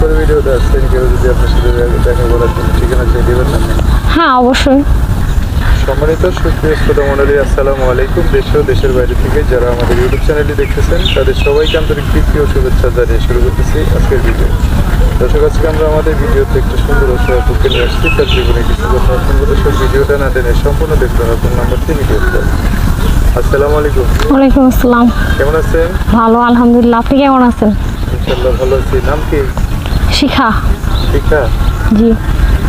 করে ভিডিওটা আসছেন, কেউ যদি আপনার সাথে দেখা করার জন্য ঠিকানা চেয়ে দেবেন না? হ্যাঁ, অবশ্যই। সম্মানিত সুপ্রিয় শ্রোতা মণ্ডলী, আসসালামু আলাইকুম। দেশ ও দেশের বাইরে থেকে যারা আমাদের ইউটিউব চ্যানেলটি দেখতেছেন তাদের সবাইকে আন্তরিক প্রীতি ও শুভেচ্ছা জানিয়ে শুরু করতেছি আজকের ভিডিও। দর্শক, আজকে আমরা আমাদের ভিডিওতে একটা সুন্দর অসহায়কে নিয়ে আসছি। তার জীবনে কিছু কথা শুনবো। দর্শক, ভিডিওটা না টেনে সম্পূর্ণ দেখবেন। আপনার নাম্বারটি ভিডিও। আসসালামু আলাইকুম। ওয়ালাইকুম আসসালাম। কেমন আছেন? ভালো, আলহামদুলিল্লাহ। আপনি কেমন আছেন? ইনশাআল্লাহ ভালো আছি। নাম কি? শিখা। শিখা। জি।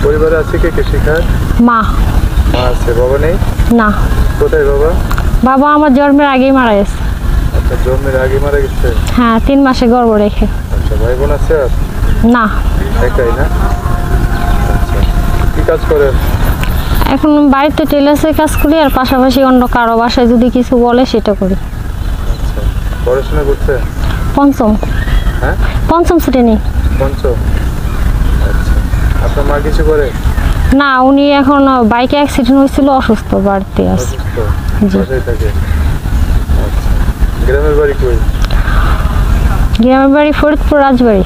পরিবারে আছে কে কে? শিখা মা। মা আছে, বাবা নেই? না। কোথায় বাবা? বাবা আমার জন্মের আগেই মারা গেছে। আচ্ছা, জন্মের আগে মারা গেছে? হ্যাঁ, 3 মাসে গর্ভ রেখে। আচ্ছা, ভাই বোন আছে আর? না। একাই না? আচ্ছা, কি কাজ করেন? এখন বাড়িতে টেলার্সের কাজ করি, আর পাশাপাশি অন্য কারো বাসায় যদি কিছু বলে সেটা করি। আচ্ছা, পড়াশোনা করছে? পঞ্চম। হ্যাঁ, পঞ্চম শ্রেণী। পঞ্চম। আচ্ছা, আপনার মা কিছু করে? না, উনি এখন বাইকে অ্যাক্সিডেন্ট হয়েছিল, অসুস্থ, বাড়িতে আছে। অসুস্থ? জি। বাসায় থাকে? আচ্ছা, গ্রামের বাড়ি কই? গ্রামের বাড়ি ফরিদপুর রাজবাড়ি।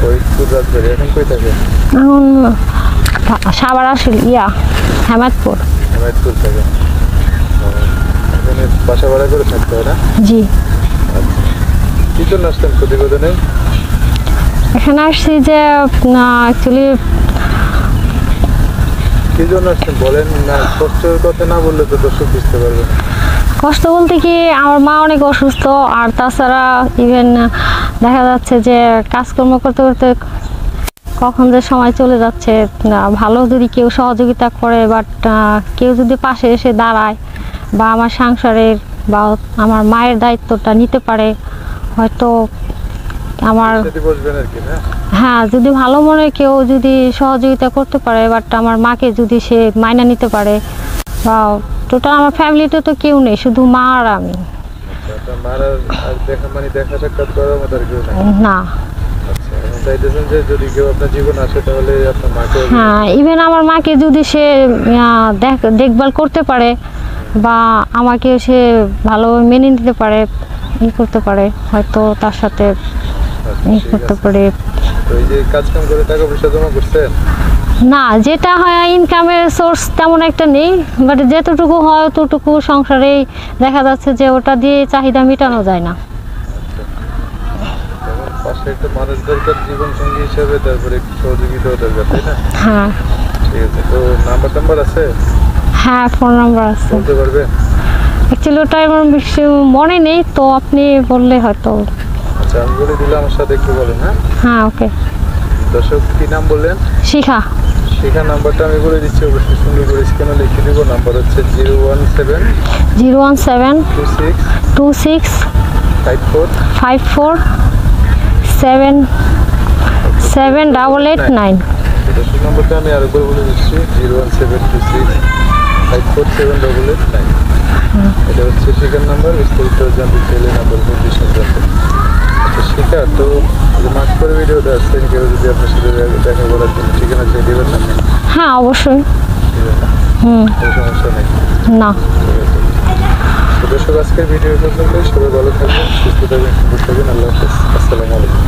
ফরিদপুর রাজবাড়ি। এখন কই থাকে? এখন সাভার আসল হেমায়তপুর। হেমায়তপুর থাকে। এখানে বাসা ভাড়া করে থাকতে হয় না? জি। আচ্ছা, কি জন্য আসতেন প্রতিবেদনে? এখানে আসছি যে অ্যাকচুয়ালি কি জন্য আসছেন বলেন না, কষ্টের কথা না বললে তো দর্শক বুঝতে পারবে না। কষ্ট বলতে কি, আমার মা অনেক অসুস্থ, আর তাছাড়া ইভেন দেখা যাচ্ছে যে কাজকর্ম করতে করতে কখন যে সময় চলে যাচ্ছে। ভালো যদি কেউ সহযোগিতা করে, বাট কেউ যদি পাশে এসে দাঁড়ায় বা আমার সংসারের বা আমার মায়ের দায়িত্বটা নিতে পারে, হয়তো আমার সাথে বসবেন আর কি না? হ্যাঁ, যদি ভালো মনে কেউ যদি সহযোগিতা করতে পারে, বাট আমার মাকে যদি সে মাইনা নিতে পারে, বা টোটাল আমার ফ্যামিলিতে তো কেউ নেই, শুধু মা আর আমি। আচ্ছা, আপনার মার আর দেখা সাক্ষাৎ করার মতো আর কেউ নাই? না। আচ্ছা, এখন চাইতেছেন যে যদি কেউ আপনার জীবনে আসে তাহলে আপনার মাকে? হ্যাঁ, ইভেন আমার মাকে যদি সে দেখভাল করতে পারে বা আমাকে সে ভালোভাবে মেনে নিতে পারে, করতে পারে, হয়তো তার সাথে করতে পারে। তো এই যে কাজ কাম করে টাকা পয়সা জমা করছেন? না, যেটা হয় ইনকামের সোর্স তেমন একটা নেই, বাট যেতটুকু হয় ততটুকু সংসারেই দেখা যাচ্ছে যে ওটা দিয়ে চাহিদা মেটানো যায় না। যেমন পাশে একটা মানুষ দরকার জীবন সঙ্গী হিসেবে, তারপরে একটু সহযোগিতাও দরকার, তাই না? হ্যাঁ। ঠিক আছে, তো নাম্বার আছে? হ্যাঁ, ফোন নাম্বার আছে। বলতে পারবে? অ্যাকচুয়ালি ওটা আমার বেশি মনে নেই, তো আপনি বললে হয়তো। আচ্ছা, আমি বলে দিলাম, আমার সাথে একটু বলেন। হ্যাঁ, হ্যাঁ, ওকে। দর্শক, কি নাম বললেন? শিখা। শিখা। নাম্বারটা আমি বলে দিচ্ছি, অবশ্যই সুন্দর করে স্ক্রিনে লিখে দেবো। নাম্বার হচ্ছে 017 017 26 26 54 54 77889। দর্শক, নাম্বারটা আমি আরেকবার বলে দিচ্ছি, 017 26 54 78889। এটা হচ্ছে শিখার নাম্বার। বিস্তারিত জানতে চাইলে নাম্বার নির্দেশন জানতে। আচ্ছা শিখা, তো মাস করে ভিডিওটা আসছেন, কেউ যদি আপনার সাথে দেখা করার জন্য ঠিকানা চেয়ে দেবেন না? হ্যাঁ, অবশ্যই। দেবেন না? কোনো সমস্যা নেই। না। তো দর্শক, আজকের ভিডিও পর্যন্ত। সবাই ভালো থাকবেন, সুস্থ থাকবেন, সুন্দর থাকবেন। আল্লাহ হাফেজ। আসসালামু আলাইকুম।